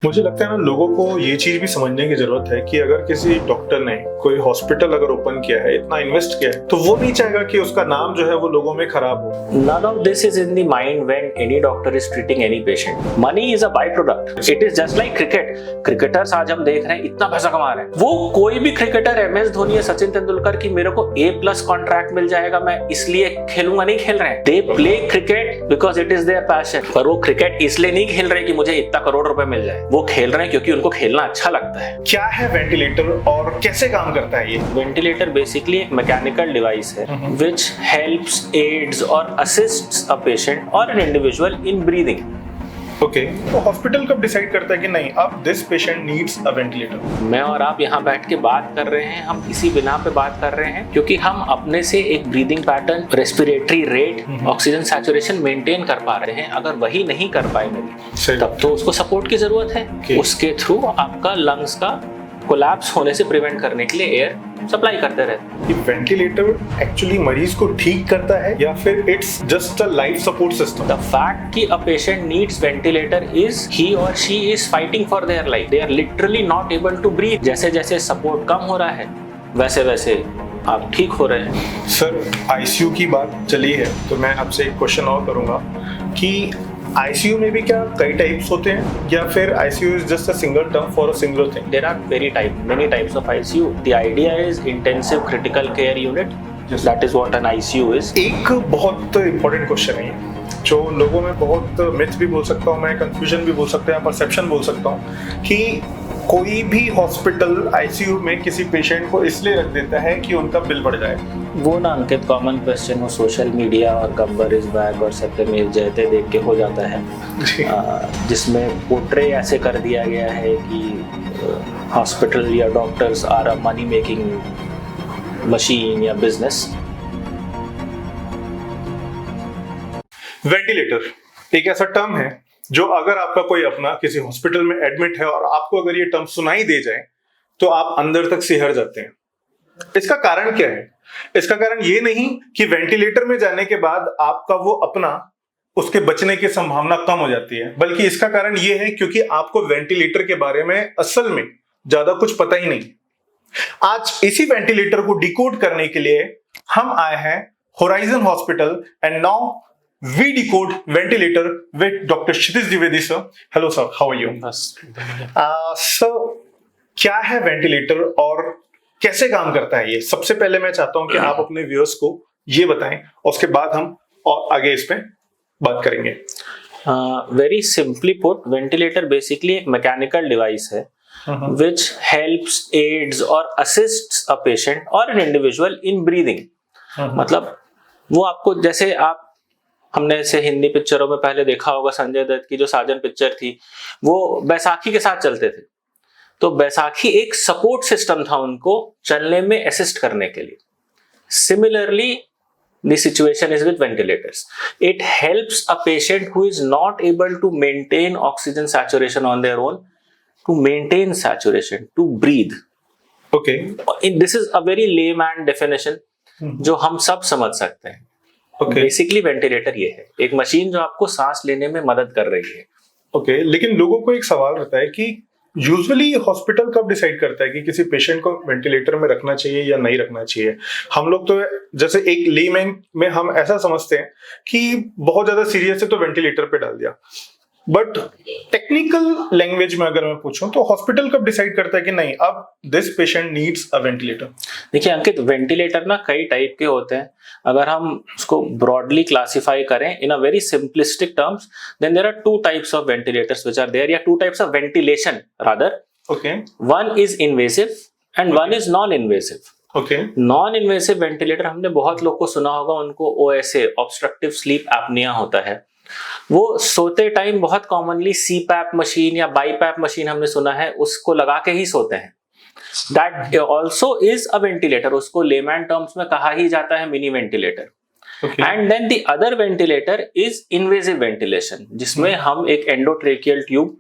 मुझे लगता है ना, लोगों को ये चीज भी समझने की जरूरत है कि अगर किसी डॉक्टर ने कोई हॉस्पिटल अगर ओपन किया है, इतना इन्वेस्ट किया है, तो वो नहीं चाहेगा कि उसका नाम जो है वो लोगों में खराब हो। None of this is in the mind when any doctor is treating any patient. Money is a byproduct. It is just like cricket. Cricketers आज हम देख रहे हैं इतना पैसा कमा रहे हैं। वो कोई भी क्रिकेटर MS धोनी या सचिन तेंदुलकर की मेरे को A+ कॉन्ट्रैक्ट मिल जाएगा मैं इसलिए खेलूंगा नहीं खेल रहे हैं। They play cricket because it is their passion. पर वो क्रिकेट इसलिए नहीं खेल रहे कि मुझे इतना करोड़ रुपए मिल जाए। वो खेल रहे हैं क्योंकि उनको खेलना अच्छा लगता है। क्या है वेंटिलेटर और कैसे काम करता है ये? वेंटिलेटर बेसिकली एक मैकेनिकल डिवाइस है which helps, aids or assists a patient or an individual in breathing. Okay, तो हॉस्पिटल कब डिसाइड करता है कि नहीं, अब this patient needs a ventilator? मैं और आप यहाँ बैठ के बात कर रहे हैं, हम इसी बिना पे बात कर रहे हैं क्योंकि हम अपने से एक breathing pattern, respiratory rate, oxygen saturation maintain कर पा रहे हैं। अगर वही नहीं कर पाएंगे तब तो उसको सपोर्ट की जरूरत है। उसके थ्रू आपका लंग्स का कोलैप्स होने से प्रिवेंट करने के लिए एयर सप्लाई करते रहते हैं। वेंटिलेटर एक्चुअली मरीज को ठीक करता है या फिर it's just a life support system? The fact कि a patient needs ventilator is he और she is fighting for their life. They are literally not able to breathe. जैसे जैसे सपोर्ट कम हो रहा है वैसे वैसे आप ठीक हो रहे हैं। सर, आईसीयू की बात चली है तो मैं आपसे एक क्वेश्चन और करूंगा कि आईसीयू में भी क्या कई टाइप्स होते हैं या फिर ICU is just a single term for a single thing? There are many types of ICU. The idea is intensive critical care unit. That is what an ICU is. एक बहुत इंपॉर्टेंट क्वेश्चन है ये, जो लोगों में बहुत myth भी बोल सकता हूँ मैं, कंफ्यूजन भी बोल सकते हैं, परसेप्शन बोल सकता हूँ कि कोई भी हॉस्पिटल आईसीयू में किसी पेशेंट को इसलिए रख देता है कि उनका बिल बढ़ जाए। वो ना अंकित, कॉमन क्वेश्चन वो सोशल मीडिया और गब्बर इज बैक और सत्यमेव जयते देख के हो जाता है, जिसमें पोर्ट्रे ऐसे कर दिया गया है कि हॉस्पिटल या doctors are a money making machine या बिजनेस। वेंटिलेटर एक ऐसा टर्म है जो अगर आपका कोई अपना किसी हॉस्पिटल में एडमिट है और आपको अगर ये टर्म सुनाई दे जाए तो आप अंदर तक सिहर जाते हैं। इसका कारण क्या है? इसका कारण ये नहीं कि वेंटिलेटर में जाने के बाद आपका वो अपना उसके बचने की संभावना कम हो जाती है, बल्कि इसका कारण ये है क्योंकि आपको वेंटिलेटर के बारे में असल में ज्यादा कुछ पता ही नहीं। आज इसी वेंटिलेटर को डिकोड करने के लिए हम आए हैं horizon hospital and now we decode ventilator with Dr. Kshitij Dwivedi sir. Hello sir, how are you? Sir, क्या है वेंटिलेटर और कैसे काम करता है ये? सबसे पहले मैं चाहता हूं कि आप अपने व्यूअर्स को ये बताएं और उसके बाद हम और आगे इस पे बात करेंगे। Very simply put, ventilator basically एक मैकेनिकल डिवाइस है which helps, aids or assists a patient or an individual in breathing. मतलब वो आपको, जैसे आप हमने ऐसे हिंदी पिक्चरों में पहले देखा होगा, संजय दत्त की जो साजन पिक्चर थी वो बैसाखी के साथ चलते थे, तो बैसाखी एक सपोर्ट सिस्टम था उनको चलने में असिस्ट करने के लिए। Similarly the situation is with ventilators. It helps a patient who is not able to maintain oxygen saturation on their own to maintain saturation, to breathe. Okay, this is a very layman definition जो हम सब समझ सकते हैं। Basically ventilator ये है, एक machine जो आपको सांस लेने में मदद कर रही है। ओके, लेकिन लोगों को एक सवाल रहता है कि यूजुअली हॉस्पिटल कब डिसाइड करता है कि किसी पेशेंट को वेंटिलेटर में रखना चाहिए या नहीं रखना चाहिए? हम लोग तो जैसे एक लेमैन में हम ऐसा समझते हैं कि बहुत ज्यादा सीरियस है तो वेंटिलेटर पे डाल दिया, बट टेक्निकल लैंग्वेज में अगर मैं पूछूं तो हॉस्पिटल कब डिसाइड करता है कि नहीं, अब this patient needs a ventilator? देखिए अंकित, वेंटिलेटर ना कई टाइप के होते हैं। अगर हम उसको ब्रॉडली क्लासिफाई करें in a very simplistic terms, then there are two types of ventilators which are there, या two types of ventilation rather. Okay, one is invasive and one is non invasive. Okay, non invasive ventilator हमने बहुत लोग को सुना होगा, उनको OSA, obstructive sleep apnoea होता है। वो सोते टाइम बहुत कॉमनली CPAP मशीन या BiPAP मशीन हमने सुना है, उसको लगा के ही सोते हैं। That also is a ventilator, उसको लेमैन टर्म्स में कहा ही जाता है mini ventilator. And then the other ventilator is invasive ventilation, जिसमें हम एक एंडोट्रेकियल ट्यूब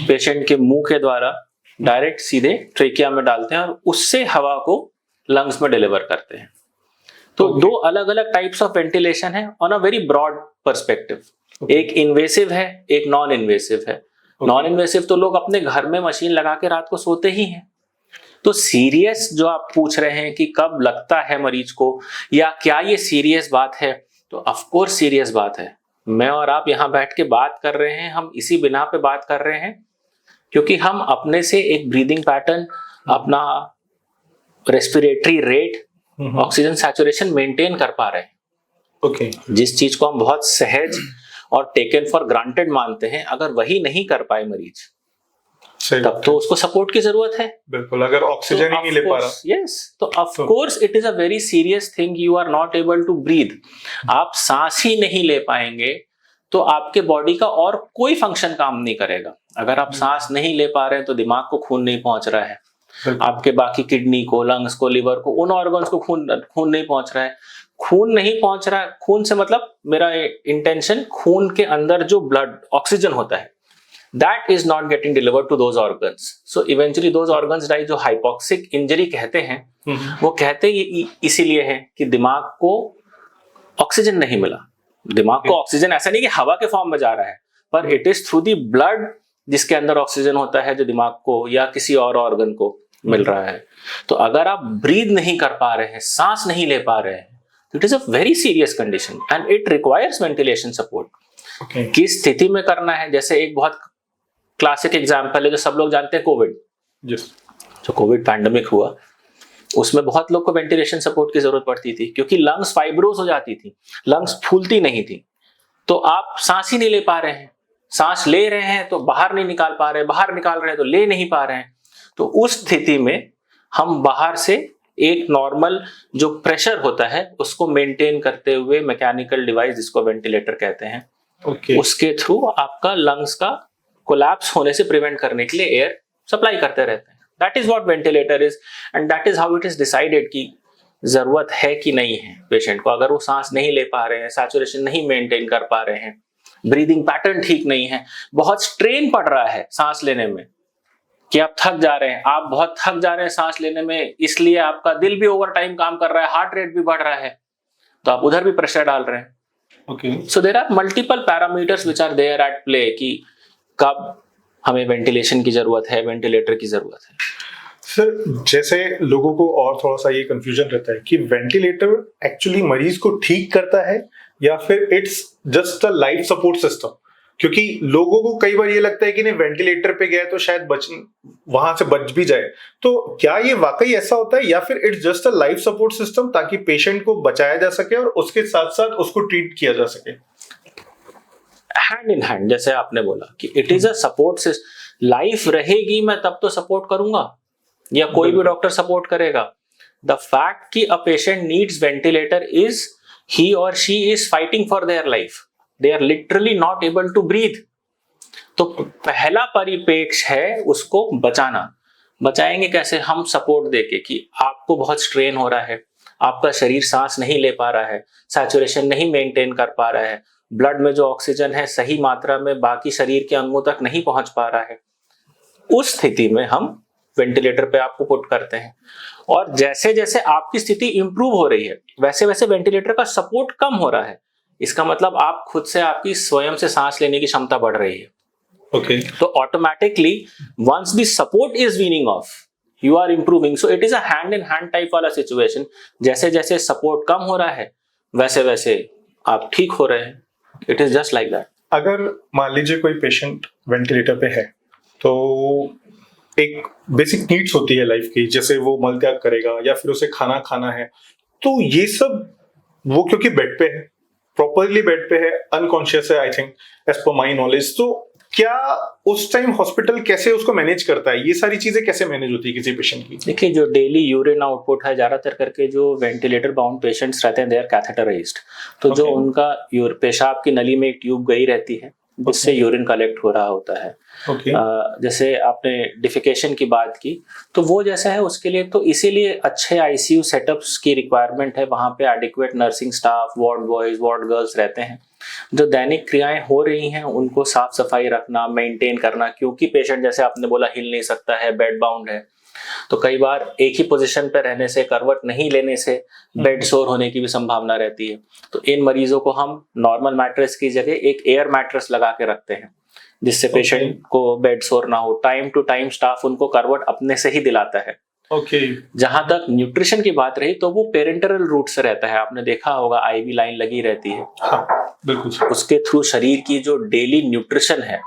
पेशेंट के मुंह के द्वारा डायरेक्ट सीधे ट्रेकिया में डालते हैं और उससे हवा को लंग्स में डिलीवर करते हैं। तो दो अलग अलग टाइप्स ऑफ वेंटिलेशन है on a very broad perspective. एक इन्वेसिव है, एक नॉन इन्वेसिव है। नॉन इन्वेसिव तो लोग अपने घर में मशीन लगा के रात को सोते ही हैं। तो सीरियस जो आप पूछ रहे हैं कि कब लगता है मरीज को या क्या ये सीरियस बात है, तो ऑफ कोर्स सीरियस बात है। मैं और आप यहाँ बैठ के बात कर रहे हैं, हम इसी बिना पे बात कर रहे हैं क्योंकि हम अपने से एक ब्रीदिंग पैटर्न, अपना respiratory rate, oxygen saturation maintain कर पा रहे हैं। ओके। जिस चीज को हम बहुत सहज और टेकन फॉर ग्रांटेड मानते हैं, अगर वही नहीं कर पाए मरीज, तब तो उसको सपोर्ट की जरूरत है। बिल्कुल, अगर ऑक्सीजन ही नहीं ले पा रहा। यस, तो of course it is a very serious thing, you are not able to breathe. आप सांस ही नहीं ले पाएंगे तो आपके बॉडी का और कोई फंक्शन काम नहीं करेगा। अगर आप सांस नहीं ले पा रहे हैं तो दिमाग को खून नहीं पहुंच रहा है, आपके बाकी किडनी को, लंग्स को, लिवर को, उन ऑर्गन्स को खून नहीं पहुंच रहा है। खून नहीं पहुंच रहा है, खून से मतलब मेरा इंटेंशन, खून के अंदर जो ब्लड ऑक्सीजन होता है that is not getting delivered to those organs, so eventually those organs die। जो hypoxic injury कहते हैं, वो कहते ही इसीलिए है कि दिमाग को ऑक्सीजन नहीं मिला। दिमाग को ऑक्सीजन ऐसा नहीं कि हवा के फॉर्म में जा रहा है, पर it is through the blood जिसके अंदर ऑक्सीजन होता है जो दिमाग को या किसी और ऑर्गन को मिल रहा है। तो अगर आप ब्रीद नहीं कर पा रहे हैं, सांस नहीं ले पा रहे हैं, it is a very serious condition and it requires ventilation support. किस स्थिति में करना है, जैसे एक बहुत क्लासिक एग्जाम्पल है जो सब लोग जानते हैं, कोविड। जो कोविड पैंडेमिक हुआ उसमें बहुत लोग को वेंटिलेशन सपोर्ट की जरूरत पड़ती थी क्योंकि लंग्स फाइब्रोस हो जाती थी, लंग्स फूलती नहीं थी। तो आप सांस ही नहीं ले पा रहे हैं, सांस ले रहे हैं तो बाहर नहीं निकाल पा रहे, बाहर निकाल रहे हैं तो ले नहीं पा रहे हैं। तो उस स्थिति में हम बाहर से एक नॉर्मल जो प्रेशर होता है उसको मेंटेन करते हुए मैकेनिकल डिवाइस जिसको वेंटिलेटर कहते हैं, उसके थ्रू आपका लंग्स का कोलैप्स होने से प्रिवेंट करने के लिए एयर सप्लाई करते रहते हैं। That is what ventilator is and that is how it is decided कि जरूरत है कि नहीं है पेशेंट को। अगर वो सांस नहीं ले पा रहे हैं, सैचुरेशन नहीं मेंटेन कर पा रहे हैं, ब्रीदिंग पैटर्न ठीक नहीं है, बहुत स्ट्रेन पड़ रहा है सांस लेने में कि आप थक जा रहे हैं, आप बहुत थक जा रहे हैं सांस लेने में, इसलिए आपका दिल भी ओवर टाइम काम कर रहा है, हार्ट रेट भी बढ़ रहा है, तो आप उधर भी प्रेशर डाल रहे हैं। So there are multiple parameters which are there at play कि कब हमें वेंटिलेशन की जरूरत है, वेंटिलेटर की जरूरत है। सर, जैसे लोगों को और थोड़ा सा ये कंफ्यूजन रहता है कि वेंटिलेटर एक्चुअली मरीज को ठीक करता है या फिर it's just a life support system, क्योंकि लोगों को कई बार ये लगता है कि नहीं वेंटिलेटर पे गया तो शायद वहां से बच भी जाए। तो क्या ये वाकई ऐसा होता है या फिर it's just a life support system ताकि पेशेंट को बचाया जा सके और उसके साथ साथ उसको ट्रीट किया जा सके? हैंड इन हैंड, जैसे आपने बोला कि it is a support system. Life रहेगी मैं तब तो सपोर्ट करूंगा या कोई भी डॉक्टर सपोर्ट करेगा। द फैक्ट कि a patient needs ventilator is he और she is fighting for their life, they are literally not able to breathe. तो पहला परिपेक्ष है उसको बचाना। बचाएंगे कैसे? हम सपोर्ट देके कि आपको बहुत स्ट्रेन हो रहा है, आपका शरीर सांस नहीं ले पा रहा है, सैचुरेशन नहीं मेंटेन कर पा रहा है, ब्लड में जो ऑक्सीजन है सही मात्रा में बाकी शरीर के अंगों तक नहीं पहुंच पा रहा है। उस स्थिति में हम वेंटिलेटर पे आपको पुट करते हैं और जैसे जैसे आपकी स्थिति इंप्रूव हो रही है वैसे वैसे वेंटिलेटर का सपोर्ट कम हो रहा है। इसका मतलब आप खुद से आपकी स्वयं से सांस लेने की क्षमता बढ़ रही है। तो automatically once the support is weaning off, you are improving. So it is a hand in hand type वाला सिचुएशन। जैसे जैसे सपोर्ट कम हो रहा है वैसे वैसे आप ठीक हो रहे हैं। It is just like that. अगर मान लीजिए कोई पेशेंट वेंटिलेटर पे है तो एक बेसिक नीड्स होती है लाइफ की, जैसे वो मल त्याग करेगा या फिर उसे खाना खाना है, तो ये सब वो क्योंकि बेड पे है, प्रॉपरली बेड पे है, अनकॉन्शियस है I think as per my knowledge, तो क्या उस टाइम हॉस्पिटल कैसे उसको मैनेज करता है? ये सारी चीजें कैसे मैनेज होती है किसी पेशेंट की? देखिए, जो डेली यूरिन आउटपुट है, ज्यादातर करके जो वेंटिलेटर बाउंड पेशेंट्स रहते हैं दे आर कैथेटराइज्ड। तो जो उनका पेशाब की नली में एक ट्यूब गई रहती है जिससे यूरिन कलेक्ट हो रहा होता है। जैसे आपने डिफिकेशन की बात की तो वो जैसा है उसके लिए तो इसीलिए अच्छे आईसीयू सेटअप्स की रिक्वायरमेंट है। वहां पे adequate nursing staff, ward boys, ward girls रहते हैं। जो दैनिक क्रियाएं हो रही हैं उनको साफ सफाई रखना, मेंटेन करना, क्योंकि पेशेंट जैसे आपने बोला हिल नहीं सकता है, बेड बाउंड है, तो कई बार एक ही पोजीशन पे रहने से, करवट नहीं लेने से बेड सोर होने की भी संभावना रहती है। तो इन मरीजों को हम नॉर्मल मैट्रेस की जगह एक एयर मैट्रेस लगा के रखते हैं जिससे पेशेंट को बेड सोर ना हो। टाइम टू टाइम स्टाफ उनको करवट अपने से ही दिलाता है। जहां तक न्यूट्रिशन की बात रही तो वो पेरेंटरल रूट से रहता है, आपने देखा होगा आईवी लाइन लगी रहती है। बिल्कुल। उसके थ्रू शरीर की जो डेली न्यूट्रिशन है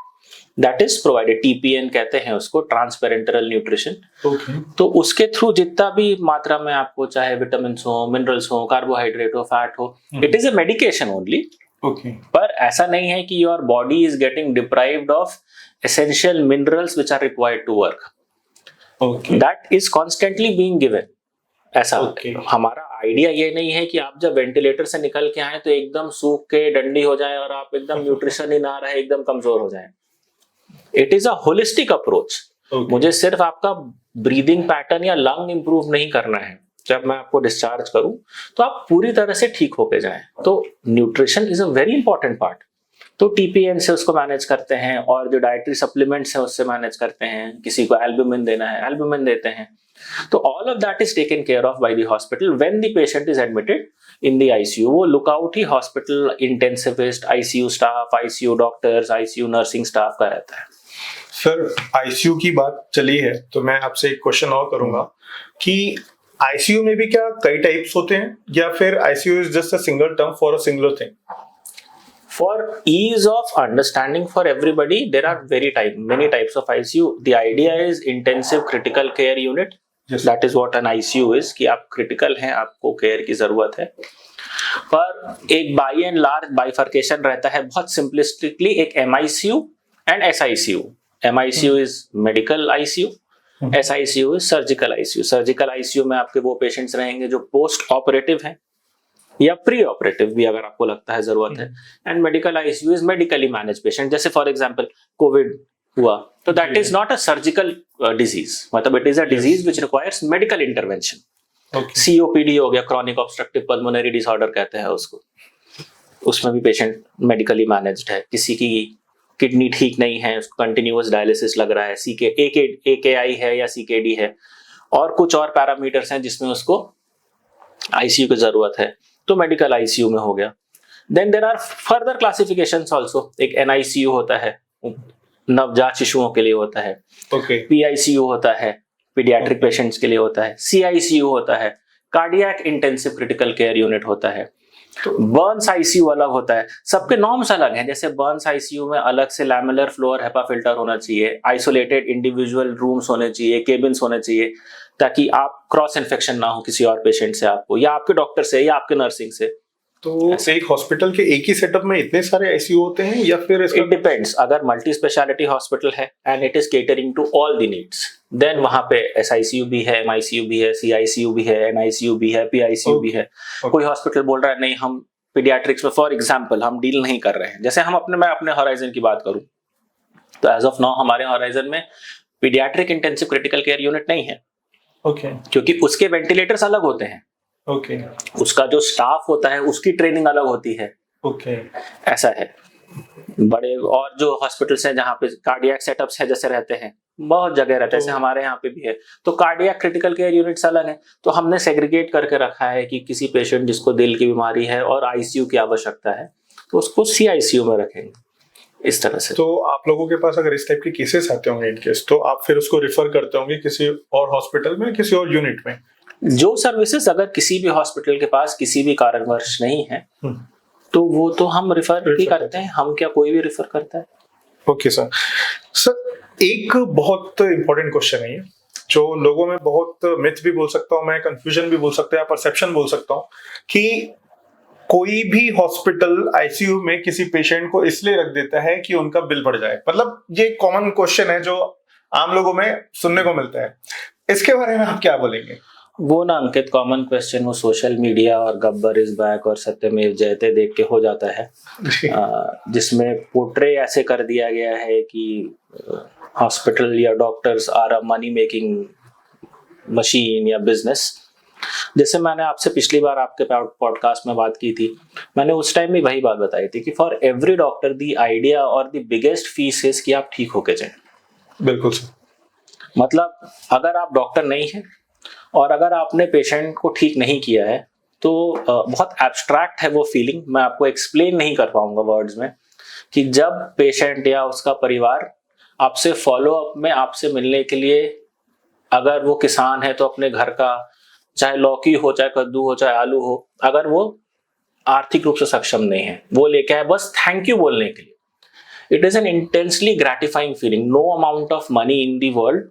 दैट इज प्रोवाइडेड, टीपीएन कहते हैं उसको, ट्रांसपेरेंटरल न्यूट्रिशन। तो उसके थ्रू जितना भी मात्रा में आपको चाहे विटामिन हो, मिनरल्स हो, कार्बोहाइड्रेट हो, फैट हो, it is a medication only. पर ऐसा नहीं है कि your body is getting deprived of essential minerals which are required to work, that is constantly being given. ऐसा हमारा आइडिया ये नहीं है कि आप जब वेंटिलेटर से निकल के आए तो एकदम सूख के डंडी हो जाए और आप एकदम न्यूट्रिशन ही ना रहे, एकदम कमजोर हो जाए। It is a holistic approach. मुझे सिर्फ आपका ब्रीदिंग पैटर्न या लंग इंप्रूव नहीं करना है, जब मैं आपको डिस्चार्ज करूं तो आप पूरी तरह से ठीक होके जाएं। तो nutrition is a very important part. तो टीपीएन से उसको मैनेज करते हैं और जो डाइटरी सप्लीमेंट्स हैं उससे मैनेज करते हैं। किसी को एल्बुमिन देना है, एल्बुमिन देते हैं। तो all of that is taken care of by the hospital when the patient is admitted in the ICU. वो लुकआउट ही hospital intensivist, ICU staff, ICU doctors, ICU nursing staff का रहता है। सर, आईसीयू की बात चली है तो मैं आपसे एक क्वेश्चन और करूंगा कि आईसीयू में भी क्या कई टाइप्स होते हैं या फिर ICU is just a single term for a singular thing? For ease of understanding for everybody, there are many types of ICU. The idea is intensive critical care unit. Yes. That is what an ICU is, कि आप critical हैं, आपको care की जरूरत है। पर एक by and large bifurcation रहता है बहुत simplistically, एक MICU and SICU. MICU is medical ICU, SICU is surgical ICU. Surgical ICU में आपके वो patients रहेंगे जो post operative हैं या प्री ऑपरेटिव भी अगर आपको लगता है जरूरत है। And medical ICU is medically manage patient. जैसे फॉर एग्जांपल कोविड हुआ तो that is not a surgical disease, मतलब it is a disease which requires medical intervention. COPD हो गया, क्रॉनिक ऑब्स्ट्रक्टिव पल्मोनरी डिसऑर्डर कहते हैं उसको, उसमें भी पेशेंट मेडिकली मैनेज्ड है। किसी की किडनी ठीक नहीं है, उसको कंटिन्यूअस डायलिसिस लग रहा है, AKI है या CKD है, और कुछ और पैरामीटर्स हैं जिसमें उसको आईसीयू की जरूरत है, तो मेडिकल आईसीयू में हो गया। Then there are further classifications also. एक एनआईसीयू होता है, नवजात शिशुओं के लिए होता है। पीआईसीयू होता है, पीडियाट्रिक पेशेंट्स के लिए होता है। सीआईसीयू होता है, cardiac intensive critical care unit होता है। बर्न्स आईसीयू अलग होता है। सबके नॉर्म्स अलग हैं। जैसे बर्न्स आईसीयू में अलग से लैमेलर फ्लो और हेपा फिल्टर होना चाहिए, आइसोलेटेड इंडिविजुअल रूम्स होने चाहिए, केबिन्स होने चाहिए, ताकि आप क्रॉस इन्फेक्शन ना हो किसी और पेशेंट से आपको, या आपके डॉक्टर से, या आपके नर्सिंग से। तो एक हॉस्पिटल के एक ही सेटअप में इतने सारे आईसीयू होते हैं या फिर इट डिपेंड्स। अगर मल्टी स्पेशलिटी हॉस्पिटल है and it is catering to all the needs, then वहां पे एसआईसीयू भी है, एमआईसीयू भी है, सीआईसीयू भी है, एनआईसीयू भी है, पीआईसीयू भी है। कोई हॉस्पिटल बोल रहा है नहीं, हम पीडियाट्रिक्स में फॉर एग्जांपल हम डील नहीं कर रहे हैं। जैसे मैं अपने हॉराइजन की बात करूं तो एज ऑफ नाउ हमारे हॉराइजन में paediatric intensive critical care unit नहीं है। क्योंकि उसके वेंटिलेटर्स अलग होते हैं। उसका जो स्टाफ होता है उसकी ट्रेनिंग अलग होती है। ऐसा है। बड़े और जो हॉस्पिटल्स हैं जहाँ पे कार्डियक सेटअप्स है जैसे रहते हैं, बहुत जगह रहते हैं, जैसे हमारे यहाँ पे भी है, तो कार्डियक क्रिटिकल केयर यूनिट्स अलग है। तो हमने सेग्रीगेट करके रखा है कि किसी पेशेंट जिसको दिल की बीमारी है और आईसीयू की आवश्यकता है तो उसको सीआईसीयू में रखेंगे, इस तरह से। तो आप लोगों के पास अगर इस टाइप के केसेस आते होंगे इन केस, तो आप फिर उसको रिफर करते होंगे किसी और हॉस्पिटल में, किसी और यूनिट में? जो सर्विसेज अगर किसी भी हॉस्पिटल के पास किसी भी कारणवश नहीं है तो वो तो हम रिफर ही करते हैं। हम क्या कोई भी रिफर करता है। Okay sir. एक बहुत इंपॉर्टेंट क्वेश्चन है ये, जो लोगों में बहुत मिथ भी बोल सकता हूँ मैं, कंफ्यूजन भी बोल सकते हैं, परसेप्शन बोल सकता हूँ, कि कोई भी हॉस्पिटल आईसीयू में किसी पेशेंट को इसलिए रख देता है कि उनका बिल बढ़ जाए। मतलब ये कॉमन क्वेश्चन है जो आम लोगों में सुनने को मिलता है। इसके बारे में आप क्या बोलेंगे? वो ना अंकित, कॉमन क्वेश्चन वो सोशल मीडिया और गब्बर इज बैक और सत्यमेव जयते देख के हो जाता है, जिसमें पोर्ट्रे ऐसे कर दिया गया है कि हॉस्पिटल या doctors are a money making machine या बिजनेस। जैसे मैंने आपसे पिछली बार आपके पॉडकास्ट में बात की थी, मैंने उस टाइम भी वही बात बताई थी कि for every doctor the idea और द बिगेस्ट फीस इज कि आप ठीक होके जाएं। बिल्कुल सर। मतलब अगर आप डॉक्टर नहीं हैं और अगर आपने पेशेंट को ठीक नहीं किया है तो बहुत एब्स्ट्रैक्ट है वो फीलिंग, मैं आपको एक्सप्लेन नहीं कर पाऊंगा वर्ड्स में, कि जब पेशेंट या उसका परिवार आपसे फॉलो अप में आपसे मिलने के लिए, अगर वो किसान है तो अपने घर का चाहे लौकी हो, चाहे कद्दू हो, चाहे आलू हो, अगर वो आर्थिक रूप से सक्षम नहीं है, वो लेके आए बस थैंक यू बोलने के लिए, it is an intensely gratifying feeling. No amount of money in the world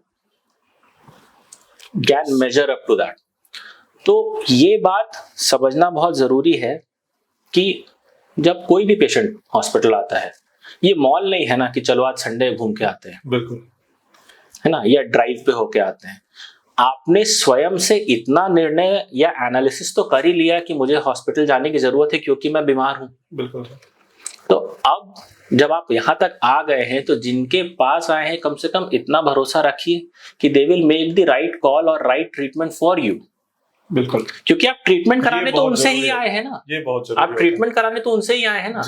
can measure up to that. तो ये बात समझना बहुत जरूरी है कि जब कोई भी पेशेंट हॉस्पिटल आता है, ये मॉल नहीं है ना कि चलो आज संडे घूम के आते हैं, बिल्कुल है ना, या ड्राइव पे होके आते हैं. आपने स्वयं से इतना निर्णय या एनालिसिस तो कर ही लिया कि मुझे हॉस्पिटल जाने की जरूरत है क्योंकि मैं बीमार हूं. बिल्कुल. तो अब जब आप यहां तक आ गए हैं तो जिनके पास आए हैं कम से कम इतना भरोसा रखिए कि they will make the right call और राइट ट्रीटमेंट फॉर यू. बिल्कुल. क्योंकि आप ट्रीटमेंट कराने तो उनसे ही आए हैं ना, ये बहुत जरूरी आप ट्रीटमेंट कराने तो उनसे ही आए हैं ना.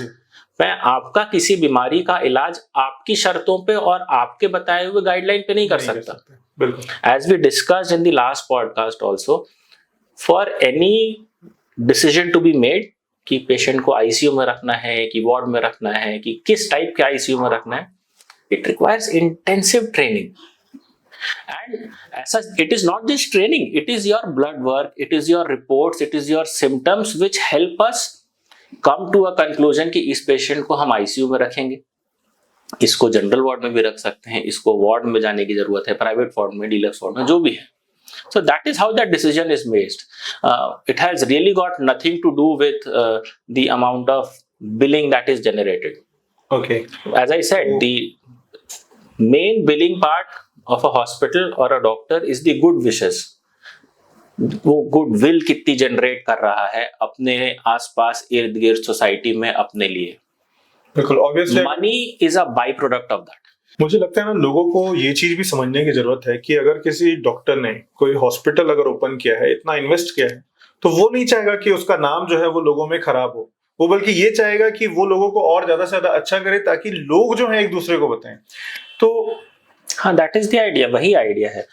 मैं आपका किसी बीमारी का इलाज आपकी शर्तों पे और आपके बताए हुए गाइडलाइन पे नहीं कर सकता. बिल्कुल. As we discussed in the last podcast also, for any decision to be made कि पेशेंट को आईसीयू में रखना है कि वार्ड में रखना है कि किस टाइप के आईसीयू में रखना है, it requires intensive training. And ऐसा it is not just training, it is your blood work, it is your reports, it is your symptoms which help us come to a conclusion कि इस patient को हम ICU में रखेंगे, इसको general ward में भी रख सकते हैं, इसको वार्ड में जाने की जरूरत है, प्राइवेट वार्ड में, डीलक्स वार्ड में, जो भी है. So that is how that decision is based. It has really got nothing to do with the amount of billing that is generated. Okay. As I said, the main billing part of a hospital or a doctor is the good wishes. वो good will कितनी generate कर रहा है अपने आसपास इर्द गिर्द society में अपने लिए. बिल्कुल. Obviously money is a by product of that. मुझे लगता है ना लोगों को ये चीज भी समझने की जरूरत है कि अगर किसी डॉक्टर ने कोई हॉस्पिटल अगर ओपन किया है, इतना इन्वेस्ट किया है, तो वो नहीं चाहेगा कि उसका नाम जो है वो लोगों में खराब हो. वो बल्कि ये चाहेगा कि वो लोगों को और ज्यादा से ज्यादा अच्छा करे ताकि लोग जो है एक दूसरे को बताएं. तो हाँ, दैट इज द आइडिया. वही आइडिया है.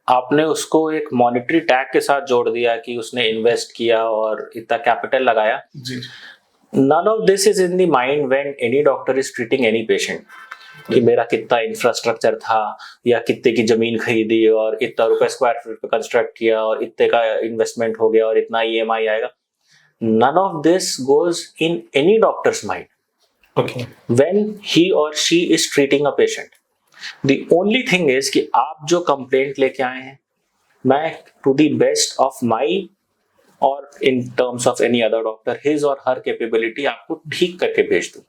आपने उसको एक मॉनेटरी टैग के साथ जोड़ दिया कि उसने इन्वेस्ट किया और इतना कैपिटल लगाया. जी. None of this is in the mind when any doctor is treating any patient. कि मेरा कितना इंफ्रास्ट्रक्चर था या कितने की जमीन खरीदी और इतना रुपए स्क्वायर फीट पे कंस्ट्रक्ट किया और इतने का इन्वेस्टमेंट हो गया और इतना ईएमआई आएगा. None of this goes in any doctor's mind. Okay. When he or she is treating a patient. The only thing is कि आप जो कंप्लेंट लेके आए हैं, मैं to the best of my और in terms of any other doctor, his or her capability आपको ठीक करके भेज दूं.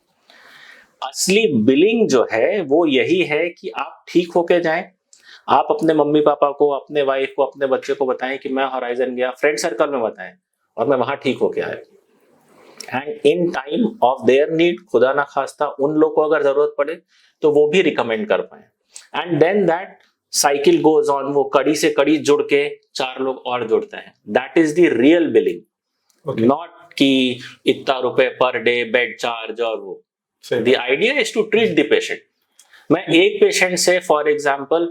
असली बिलिंग जो है वो यही है कि आप ठीक होके जाएं, आप अपने मम्मी पापा को, अपने वाइफ को, अपने बच्चे को बताएं कि मैं हॉराइजन गया, फ्रेंड सर्कल में बताएं और मैं वहां ठीक होके आया. And in time of their need, खुदा ना खास्ता उन लोग को अगर जरूरत पड़े तो वो भी रिकमेंड कर पाए. And then that cycle goes on, वो कड़ी से कड़ी जुड़ के 4 लोग और जुड़ते हैं. That is the real billing. Not कि इतना रुपए पर डे, बेड चार्ज और वो. The idea is to treat the patient. मैं एक पेशेंट से for example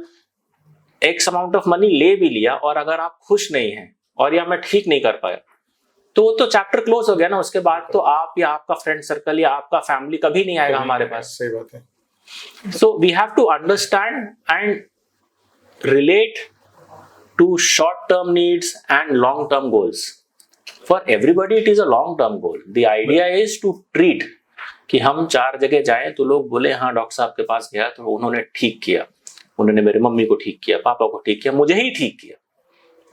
x amount of money ले भी लिया और अगर आप खुश नहीं हैं और या मैं ठीक नहीं कर पाया तो वो तो चैप्टर क्लोज हो गया ना. उसके बाद तो आप या आपका फ्रेंड सर्कल या आपका फैमिली कभी नहीं आएगा हमारे पास. सही बात है. So we have to understand and relate to short term needs and long term goals. For everybody it is a long term goal. The idea is to treat कि हम 4 जगह जाएं तो लोग बोले हाँ डॉक्टर साहब के पास गया तो उन्होंने ठीक किया, उन्होंने मेरे मम्मी को ठीक किया, पापा को ठीक किया, मुझे ही ठीक किया.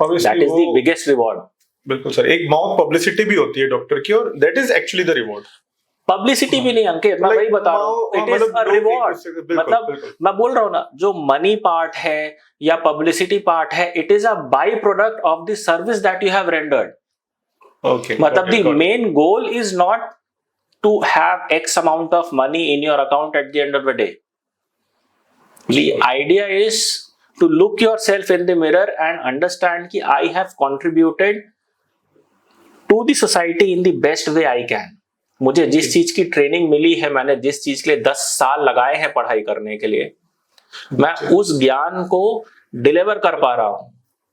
That is the biggest reward. बिल्कुल सर. एक माउथ पब्लिसिटी भी होती है डॉक्टर की और that is actually the reward. Publicity भी नहीं अंकित, मैं वही बता रहा हूँ, इट इज अ रिवॉर्ड. मतलब मैं बोल रहा हूँ ना, जो मनी पार्ट है या पब्लिसिटी पार्ट है, it is a by product of the service that you have rendered. मतलब the main goal is not to have X amount of money in your account at the end of the day. The idea is to look yourself in the mirror and understand कि I have contributed to the society in the best way I can. मुझे जिस चीज की training मिली है, मैंने जिस चीज के लिए 10 साल लगाए हैं पढ़ाई करने के लिए, मैं उस ज्ञान को डिलीवर कर पा रहा हूं.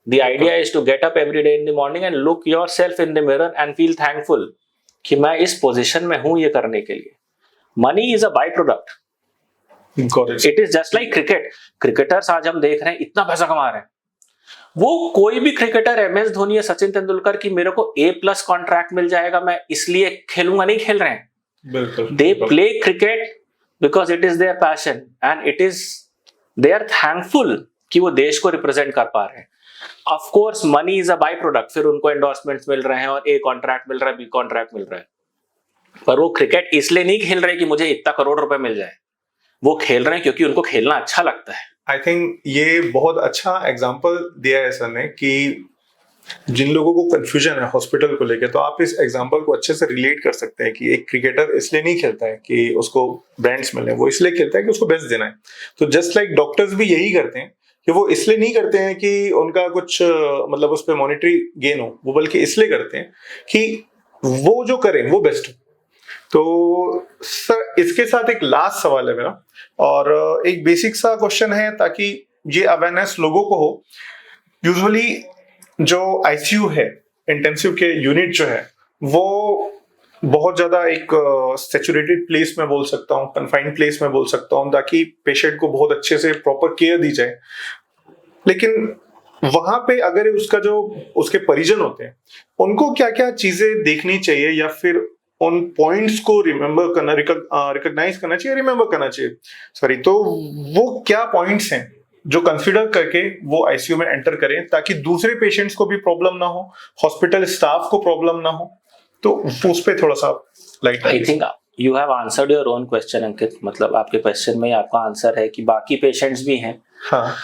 The idea is to get up every day in the morning and look yourself in the mirror and feel thankful कि मैं इस पोजीशन में हूं ये करने के लिए. Money is a by product. It is just like cricket. Cricketers आज हम देख रहे हैं इतना पैसा कमा रहे हैं. वो कोई भी क्रिकेटर MS धोनी या सचिन तेंदुलकर की मेरे को A+ कॉन्ट्रैक्ट मिल जाएगा मैं इसलिए खेलूंगा नहीं खेल रहे हैं. बिल्कुल. They play cricket because it is their passion and it is they are thankful कि वो देश को रिप्रेजेंट कर पा रहे हैं. Of course money is a by product. फिर उनको एंडोर्समेंट्स मिल रहे हैं और A कॉन्ट्रैक्ट मिल रहा है, B कॉन्ट्रैक्ट मिल रहा है, पर वो क्रिकेट इसलिए नहीं खेल रहे कि मुझे इतना करोड़ रुपए मिल जाए. वो खेल रहे हैं क्योंकि उनको खेलना अच्छा लगता है. आई थिंक ये बहुत अच्छा एग्जाम्पल दिया है सर ने कि जिन लोगों को कंफ्यूजन है हॉस्पिटल को लेकर, तो आप इस एग्जाम्पल को अच्छे से रिलेट कर सकते हैं कि एक क्रिकेटर इसलिए नहीं खेलता है कि उसको ब्रांड्स मिले, वो इसलिए खेलता है कि उसको बेस्ट देना है. तो जस्ट लाइक डॉक्टर्स भी यही करते हैं कि वो इसलिए नहीं करते हैं कि उनका कुछ मतलब उस पर मॉनिटरी गेन हो, वो बल्कि इसलिए करते हैं कि वो जो करें वो बेस्ट हो. तो सर इसके साथ एक लास्ट सवाल है मेरा, और एक बेसिक सा क्वेश्चन है ताकि ये अवेयरनेस लोगों को हो. यूजुअली जो ICU है, इंटेंसिव केयर यूनिट जो है, वो बहुत ज्यादा एक सैचुरेटेड प्लेस में बोल सकता हूँ, कन्फाइंड प्लेस में बोल सकता हूँ, ताकि पेशेंट को बहुत अच्छे से प्रॉपर केयर दी जाए. लेकिन वहां पे अगर उसका जो उसके परिजन होते हैं उनको क्या क्या चीजें देखनी चाहिए या फिर उन पॉइंट्स को रिमेम्बर करना, रिकॉग्नाइज करना चाहिए, रिमेम्बर करना चाहिए, सॉरी, तो वो क्या पॉइंट्स हैं जो कंसीडर करके वो ICU में एंटर करें ताकि दूसरे पेशेंट्स को भी प्रॉब्लम ना हो, हॉस्पिटल स्टाफ को प्रॉब्लम ना हो. तो उस पे थोड़ा सा light. I think you have answered your own question Ankit. मतलब आपके क्वेश्चन में ही आपका आंसर है कि बाकी पेशेंट्स भी हैं. हाँ.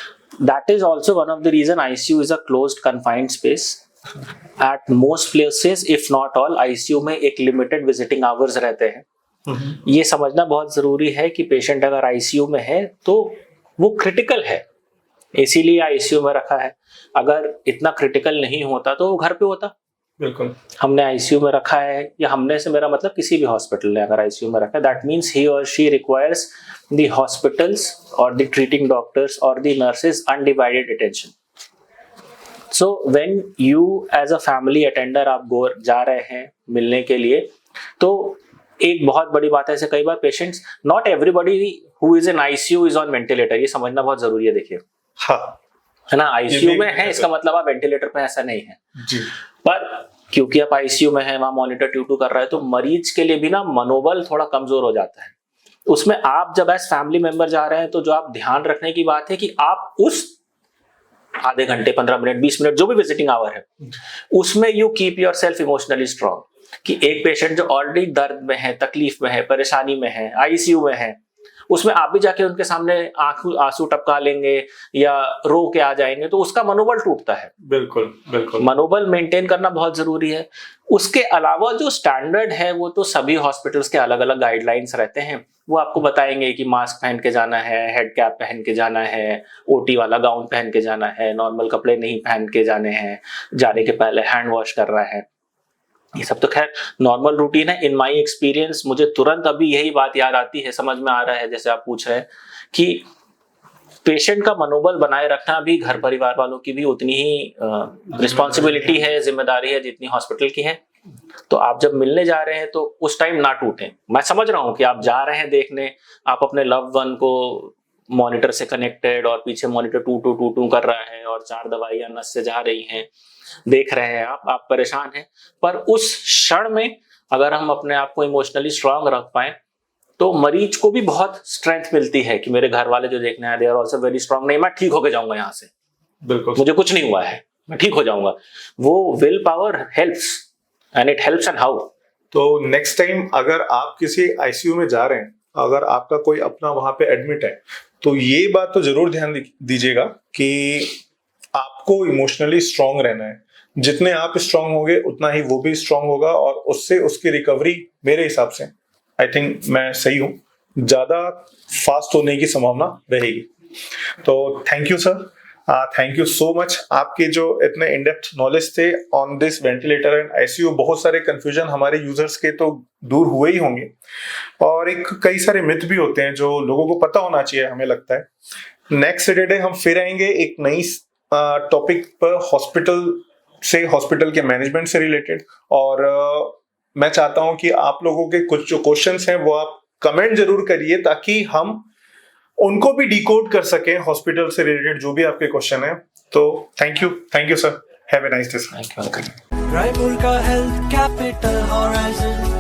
That is also one of the reason ICU is a closed confined space. At most places, if not all, ICU में एक limited visiting hours रहते हैं. ये समझना बहुत जरूरी है कि पेशेंट अगर ICU में है तो वो क्रिटिकल है, इसीलिए ICU में रखा है. अगर इतना क्रिटिकल नहीं होता तो वो घर पे होता. बिल्कुल. हमने ICU में रखा है, या हमने से मेरा मतलब किसी भी हॉस्पिटल ने अगर ICU में रखा है, that means he or she requires the hospitals or the treating doctors or the nurses undivided attention. So when you as a family attender आप जा रहे हैं मिलने के लिए, तो एक बहुत बड़ी बात है, ऐसे कई बार patients, not everybody who is in ICU is on ventilator. ये समझना बहुत जरूरी है. देखिए, हाँ, है ना, ICU में है इसका मतलब आप वेंटिलेटर पे, ऐसा नहीं है जी. पर क्योंकि आप ICU में है, वहां मॉनिटर ट्यूटू कर रहा है, तो मरीज के लिए भी ना मनोबल थोड़ा कमजोर हो जाता है. उसमें आप जब एज फैमिली मेंबर जा रहे हैं तो जो आप ध्यान रखने की बात है कि आप उस आधे घंटे, 15 मिनट, 20 मिनट जो भी विजिटिंग आवर है, उसमें you keep your self emotionally strong. कि एक पेशेंट जो ऑलरेडी दर्द में है, तकलीफ में है, परेशानी में है, ICU में है, उसमें आप भी जाके उनके सामने आंसू टपका लेंगे या रो के आ जाएंगे तो उसका मनोबल टूटता है. बिल्कुल बिल्कुल. मनोबल मेंटेन करना बहुत जरूरी है. उसके अलावा जो स्टैंडर्ड है वो तो सभी हॉस्पिटल्स के अलग अलग गाइडलाइंस रहते हैं. वो आपको बताएंगे कि मास्क पहन के जाना है, हेड कैप पहन के जाना है, OT वाला गाउन पहन के जाना है, नॉर्मल कपड़े नहीं पहन के जाने हैं, जाने के पहले हैंड वॉश कर रहा है. ये सब तो खैर नॉर्मल रूटीन है. इन माई एक्सपीरियंस मुझे तुरंत अभी यही बात याद आती है, समझ में आ रहा है जैसे आप पूछ रहे हैं, कि पेशेंट का मनोबल बनाए रखना भी घर परिवार वालों की भी उतनी ही रिस्पॉन्सिबिलिटी है, जिम्मेदारी है जितनी हॉस्पिटल की है. तो आप जब मिलने जा रहे हैं तो उस टाइम ना टूटें. मैं समझ रहा हूँ कि आप जा रहे हैं देखने, आप अपने लव्ड वन को मॉनिटर से कनेक्टेड और पीछे मॉनिटर टू कर रहा है और 4 दवाइयां नस से जा रही हैं, देख रहे हैं आप परेशान हैं. पर उस क्षण में अगर हम अपने आप को इमोशनली स्ट्रांग रख पाए तो मरीज को भी बहुत स्ट्रेंथ मिलती है कि मेरे घर वाले जो देखने आए, they are also very strong. नहीं, मैं ठीक होके जाऊंगा यहाँ से, बिल्कुल, मुझे मुझे कुछ नहीं हुआ है, मैं ठीक हो जाऊंगा. वो will power helps and it helps and how. तो नेक्स्ट टाइम अगर आप किसी ICU में जा रहे हैं, अगर आपका कोई अपना वहां पे एडमिट है, तो ये बात तो जरूर ध्यान दीजिएगा कि आपको इमोशनली स्ट्रांग रहना है. जितने आप स्ट्रांग होगे उतना ही वो भी स्ट्रांग होगा, और उससे उसकी रिकवरी मेरे हिसाब से, आई थिंक मैं सही हूँ, ज्यादा फास्ट होने की संभावना रहेगी. तो thank you sir, thank you so much. आपके जो इतने इन डेप्थ नॉलेज थे on this ventilator and ICU, बहुत सारे कंफ्यूजन हमारे यूजर्स के तो दूर हुए ही होंगे, और एक कई सारे मिथ भी होते हैं जो लोगों को पता होना चाहिए, हमें लगता है. नेक्स्ट सैटरडे हम फिर आएंगे एक नई टॉपिक पर, हॉस्पिटल के मैनेजमेंट से रिलेटेड. और मैं चाहता हूं कि आप लोगों के कुछ जो क्वेश्चंस हैं वो आप कमेंट जरूर करिए ताकि हम उनको भी डिकोड कर सकें हॉस्पिटल से रिलेटेड जो भी आपके क्वेश्चन है। तो thank you sir, have a nice day. Thank you. Raipur का हेल्थ कैपिटल हॉराइजन